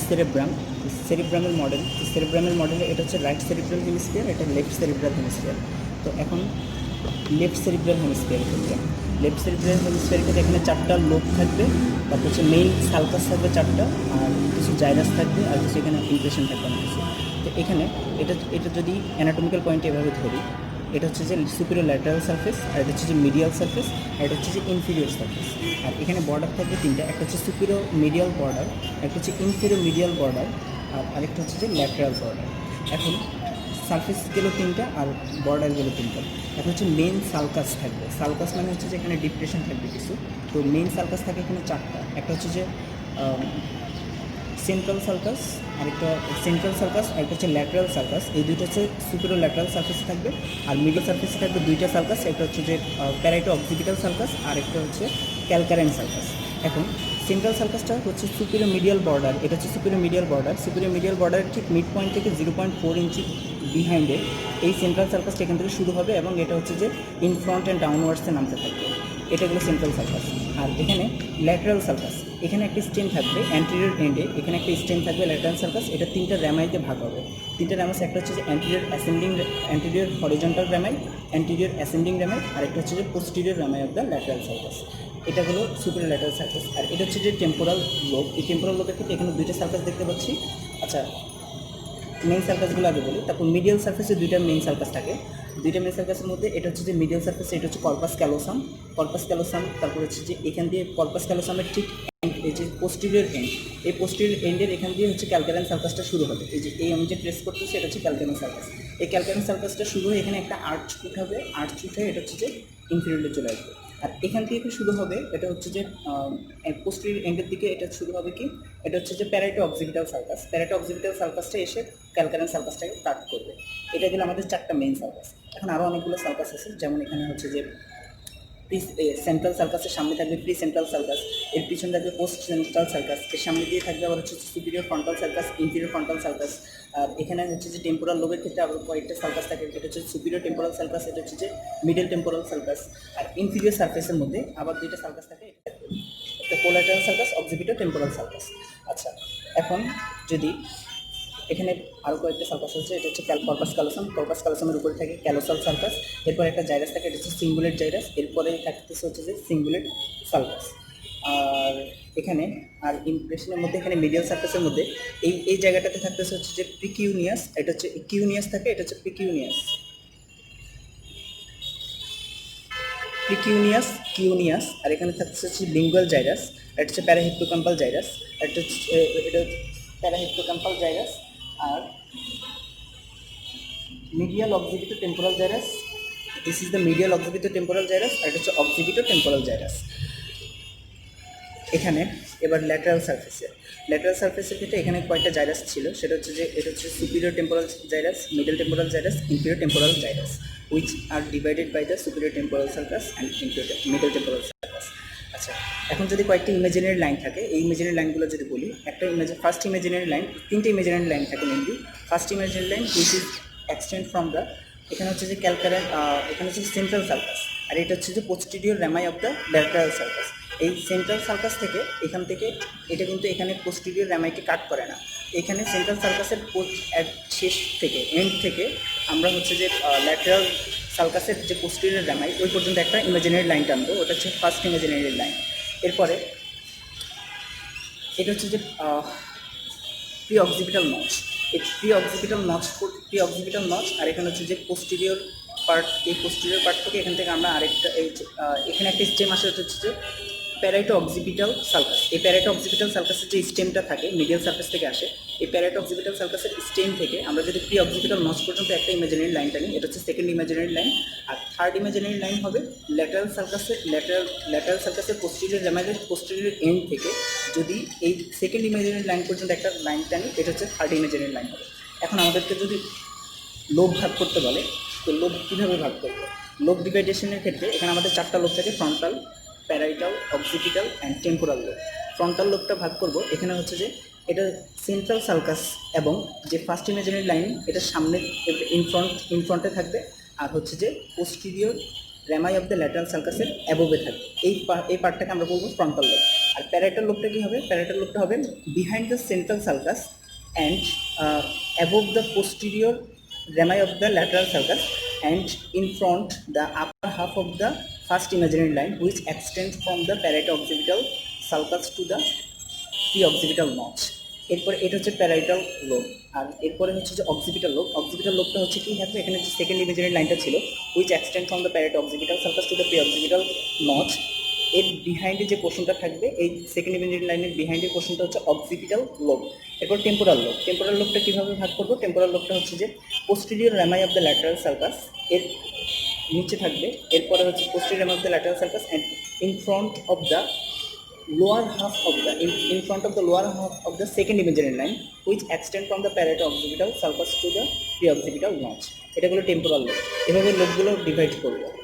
Cerebrum, সেরিব্রামের model. সেরিব্রামের মডেলে এটা হচ্ছে রাইট সেরিব্রাল হেমিস্ফিয়ার, এটা লেফট সেরিব্রাল হেমিস্ফিয়ার। তো এখন লেফট সেরিব্রাল হেমিস্ফিয়ারের ক্ষেত্রে লেফট সেরিব্রাল হেমিস্ফিয়ারের ক্ষেত্রে এখানে 4টা লোব থাকবে, তারপর হচ্ছে মেইন সালকাস থাকবে 4টা, আর কিছু জাইরাস থাকবে, আর কিছু এখানে ইমপ্রেশন থাকবে অনেক কিছু। তো এখানে এটা যদি অ্যানাটমিক্যাল পয়েন্টে এভাবে ধরি, এটা হচ্ছে যে সুপিরিয়র ল্যাটারাল সারফেস, আর এটা হচ্ছে যে মিডিয়াল সারফেস, আর এটা হচ্ছে যে ইনফিরিয়র সারফেস। আর এখানে বর্ডার থাকবে 3টা, একটা হচ্ছে সুপিরিয়র মিডিয়াল বর্ডার, একটা হচ্ছে ইনফিরিয়র মিডিয়াল বর্ডার, আর আরেকটা হচ্ছে যে ল্যাটারাল বর্ডার। এখন সারফেস গেলো 3টা আর বর্ডার গেলো 3টা। এখন হচ্ছে মেন সালকাস থাকবে। সালকাস মানে হচ্ছে যে এখানে ডিপ্রেশন থাকবে কিছু। তো মেন সালকাস থাকে এখানে 4টা, একটা হচ্ছে যে সেন্ট্রাল সার্কাস, আরেকটা সেন্ট্রাল সার্কাস, আরেকটা হচ্ছে ল্যাটারাল সার্কাস। এই দুটো হচ্ছে সুপিরিয়র ল্যাটারাল সার্ফেসে থাকবে। আর মিডল সার্ফেসে থাকবে 2টা সার্কাস, একটা হচ্ছে যে প্যারাইটো অক্সিপিটাল সার্কাস, আর একটা হচ্ছে ক্যালকারেন সার্কাস। এখন সেন্ট্রাল সার্কাসটা হচ্ছে সুপিরিয়র মিডিয়াল বর্ডার, এটা হচ্ছে superior medial border. Superior medial বর্ডারের ঠিক মিড পয়েন্ট থেকে 0.4 ইঞ্চি বিহাইন্ডে এই সেন্ট্রাল সার্কাসটা এখান থেকে শুরু হবে, এবং এটা হচ্ছে যে ইন ফ্রন্ট অ্যান্ড ডাউনওয়ার্ডসে নামতে থাকবে। এটা হলো সেন্ট্রাল সার্কাস। আর এখানে ল্যাটারাল সার্কাস, এখানে একটা স্টেম থাকবে অ্যান্টেরিয়র এন্ডে, এখানে একটা স্টেম থাকবে ল্যাটারাল সার্কাস। এটা 3টা র্যামাইতে ভাগ হবে। 3টা র্যামাস, একটা হচ্ছে যে anterior horizontal rami, anterior ascending rami, আর একটা হচ্ছে যে posterior rami of the lateral sulcus. এটা হলো সুপিরিয়র ল্যাটারাল সার্কাস। আর এটা হচ্ছে যে টেম্পোরাল লোব। এই টেম্পোরাল লোবের ক্ষেত্রে এখানে 2টা সার্কাস দেখতে পাচ্ছি। আচ্ছা, মেইন সার্কাসগুলো আগে বলি, তারপর মিডিয়াল সার্ফেসে 2টা মেইন সার্কাস থাকে। 2টা মেইন সার্কাসের মধ্যে এটা হচ্ছে যে মিডিয়াল সার্ফেস, এটা হচ্ছে কর্পাস ক্যালোসাম। কর্পাস ক্যালোসাম, তারপর হচ্ছে যে এখান দিয়ে কর্পাস ক্যালোসামের ঠিক এই যে পোস্টেরিয়র এন্ড, এই পোস্টেরিয়র এন্ডের এখান দিয়ে হচ্ছে ক্যালকারেন সার্কাসটা শুরু হবে। এই যে আমি যে ট্রেস করতেছি এটা হচ্ছে ক্যালকারেন সার্কাস। এই ক্যালকারেন সার্কাসটা শুরু হয়ে এখানে একটা আর্চ উঠাবে, আর্চ উঠে এটা হচ্ছে যে ইনফিরিয়রে চলে আসবে। আর এখান থেকে শুরু হবে, এটা হচ্ছে যে পোস্টেরিয়র এন্ডের দিকে এটা শুরু হবে কি, এটা হচ্ছে যে প্যারাইটো অক্সিপিটাল সার্কাস। প্যারাইটো অক্সিপিটাল সার্কাসটা এসে ক্যালকারেন সার্কাসটাকে কাট করবে। এটা গেলে আমাদের 4টা মেইন সার্কাস। এখন আরও অনেকগুলো সার্কাস আছে, যেমন এখানে হচ্ছে যে সেন্ট্রাল সার্কাসের সামনে থাকবে প্রি সেন্ট্রাল সার্কাস, এর পিছনে থাকবে পোস্ট সেন্ট্রাল সার্কাস, এর সামনে দিয়ে থাকবে আবার হচ্ছে superior frontal sulcus, inferior frontal sulcus. আর এখানে হচ্ছে যে টেম্পোরাল লোবের ক্ষেত্রে আবার কয়েকটা সার্কাস থাকে, এটা হচ্ছে সুপিরিয়র টেম্পোরাল সার্কাস, এটা হচ্ছে যে মিডল টেম্পোরাল সার্কাস। আর ইনফিরিয়র সার্ফেসের মধ্যে আবার 2টা সার্কাস থাকে, একটা collateral circus, occipital temporal sulcus. আচ্ছা, এখন যদি এখানে আরও কয়েকটা সার্কাস আছে, এটা হচ্ছে কর্পাস ক্যালোসাম। কর্পাস ক্যালোসামের উপরে থাকে ক্যালোসাল সার্কাস, এরপর একটা জাইরাস থাকে, এটা হচ্ছে সিঙ্গুলেট জাইরাস, এরপরে থাকতেছে হচ্ছে যে সিঙ্গুলেট সার্কাস। আর এখানে আর ইমপ্রেশনের মধ্যে এখানে মিডিয়াল সার্কাসের মধ্যে এই জায়গাটাতে থাকতেছে হচ্ছে যে প্রিকিউনিয়াস, এটা হচ্ছে কিউনিয়াস থাকে, এটা হচ্ছে প্রিকিউনিয়াস, প্রিকিউনিয়াস, কিউনিয়াস। আর এখানে থাকতেছে হচ্ছে লিঙ্গুয়াল জাইরাস, এটা হচ্ছে প্যারাহিপ্টোক্যাম্পাল জাইরাস, এটা হচ্ছে প্যারাহিপ্টোক্যাম্পাল জাইরাস। আর medial occipito-temporal gyrus, this is the medial occipito-temporal gyrus, আর এটা হচ্ছে occipito-temporal gyrus। এখানে এবার ল্যাটারাল সারফেসের ক্ষেত্রে এখানে কয়েকটা জাইরাস ছিল, সেটা হচ্ছে যে এটা হচ্ছে superior temporal gyrus, middle temporal gyrus, inferior temporal gyrus, which are divided by the superior temporal sulcus and middle temporal sulcus. আচ্ছা, এখন যদি কয়েকটি ইমাজিনারি লাইন থাকে, এই ইমাজিনারি লাইনগুলো যদি বলি, একটা ফার্স্ট ইমাজিনারি লাইন, 3টে ইমাজিনারি লাইন থাকে mainly. First imaginary line which is extend from the, এখানে হচ্ছে যে ক্যালকারেন, এখানে হচ্ছে সেন্ট্রাল সার্কাস, আর এটা হচ্ছে যে posterior rami of the lateral circus. এই সেন্ট্রাল সার্কাস থেকে এখান থেকে এটা কিন্তু এখানে পোস্টেরিয়র র্যামাইকে কাট করে না, এখানে সেন্ট্রাল সার্কাসের শেষ থেকে এন্ড থেকে আমরা হচ্ছে যে ল্যাটারাল সার্কাসের যে পোস্টেরিয়র র্যামাই ওই পর্যন্ত একটা ইমাজিনারি লাইন টানবো, ওটা হচ্ছে ফার্স্ট ইমাজিনারি লাইন। এরপরে এটা হচ্ছে যে প্রি অক্সিপিটাল নচ, এই প্রি অক্সিপিটাল নচ, আর এখানে হচ্ছে যে পোস্টেরিয়র পার্ট, এই পোস্টেরিয়র পার্ট থেকে এখান থেকে আমরা আরেকটা এখানে একটা স্টেম আসে, হচ্ছে যে প্যারাইটো অক্সিপিটাল সার্কাস। এই প্যারাইটো অক্সিপিটাল সার্কাসের যে স্টেমটা থাকে মিডিয়াল সার্ফেস থেকে আসে, এই প্যারাইটো অক্সিপিটাল সার্কাসের স্টেম থেকে আমরা যদি প্রি অক্সিপিটাল নচ পর্যন্ত একটা ইমাজিনারি লাইন টানি, এটা হচ্ছে সেকেন্ড ইমাজিনারি লাইন। আর থার্ড ইমাজিনারি লাইন হবে ল্যাটারাল সার্কাসের পোস্টেরিয়র র্যামাইয়ের পোস্টেরিয়র এন্ড থেকে যদি এই সেকেন্ড ইমাজিনারি লাইন পর্যন্ত একটা লাইন টানি, এটা হচ্ছে থার্ড ইমাজিনারি লাইন হবে। এখন আমাদেরকে যদি লোব ভাগ করতে বলে, তো লোব কীভাবে ভাগ করবো? লোব ডিভাইডেশনের ক্ষেত্রে এখানে আমাদের 4টা লোব থাকে, frontal, parietal, occipital and temporal lobe. Frontal লোবটা ভাগ করব, এখানে হচ্ছে যে এটা সেন্ট্রাল সার্কাস এবং যে ফার্স্ট ইমাজিনারি লাইন এটা সামনে ইনফ্রন্টে থাকবে, আর হচ্ছে যে posterior rami of the lateral সার্কাসের অ্যাবোভে থাকবে। এই পার্টটাকে আমরা বলবো ফ্রন্টাল লোব। আর প্যারাইটাল লোবটা কী হবে? প্যারাইটাল লোবটা হবে behind the central sulcus and above the posterior rami of the lateral sulcus and in front the upper half of the first imaginary line which extends from the parieto-occipital sulcus to the pre-occipital notch। এরপর এটা হচ্ছে parietal lobe. আর এরপরে হচ্ছে যে occipital lobe. Occipital লোবটা হচ্ছে কি থাকবে? এখানে যে সেকেন্ড ইমেজিনারি লাইনটা ছিল which extend from the parieto-occipital sulcus to the pre-occipital notch, এর বিহাইন্ডে যে পোর্শনটা থাকবে, এই সেকেন্ড ইমেজিনারি লাইনের বিহাইন্ডের পোর্শনটা হচ্ছে অক্সিপিটাল লোব। এরপর টেম্পোরাল লোব। টেম্পোরাল লোবটা কীভাবে ভাগ করবো? টেম্পোরাল লোবটা হচ্ছে যে posterior rami of the lateral circus এর নিচে থাকবে। এরপরে হচ্ছে posterior rami of the lateral circus and in front of the lower half of the in front of the lower half of the second imaginary line which extend from the parieto-occipital sulcus to the pre-occipital notch। এটা হলো temporal lobe. এভাবে লোবগুলো divide করবো।